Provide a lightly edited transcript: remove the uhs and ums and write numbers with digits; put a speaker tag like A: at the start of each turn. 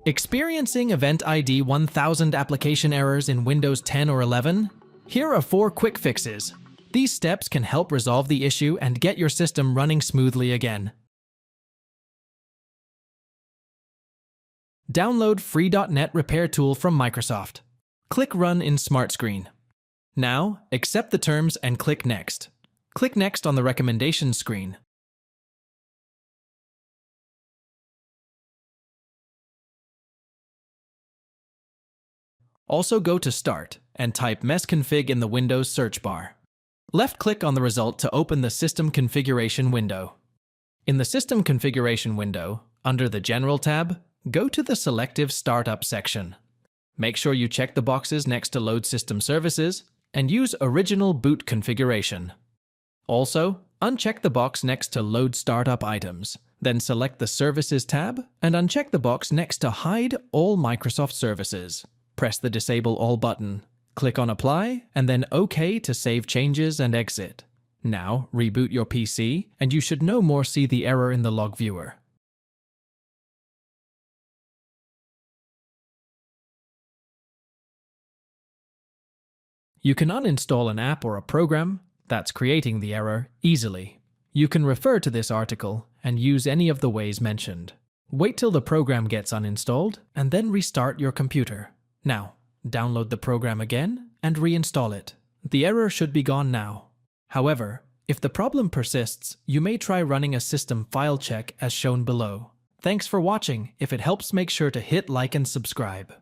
A: Experiencing Event ID 1000 application errors in Windows 10 or 11? Here are 4 quick fixes. These steps can help resolve the issue and get your system running smoothly again. Download free.NET Repair Tool from Microsoft. Click Run in Smart Screen. Now, accept the terms and click Next. Click Next on the recommendations screen. Also go to Start and type msconfig in the Windows search bar. Left-click on the result to open the System Configuration window. In the System Configuration window, under the General tab, go to the Selective Startup section. Make sure you check the boxes next to Load System Services and use Original Boot Configuration. Also, uncheck the box next to Load Startup Items, then select the Services tab and uncheck the box next to Hide All Microsoft Services. Press the Disable All button, click on Apply, and then OK to save changes and exit. Now, reboot your PC, and you should no more see the error in the log viewer. You can uninstall an app or a program that's creating the error easily. You can refer to this article and use any of the ways mentioned. Wait till the program gets uninstalled, and then restart your computer. Now, download the program again and reinstall it. The error should be gone now. However, if the problem persists, you may try running a system file check as shown below. Thanks for watching. If it helps, make sure to hit like and subscribe.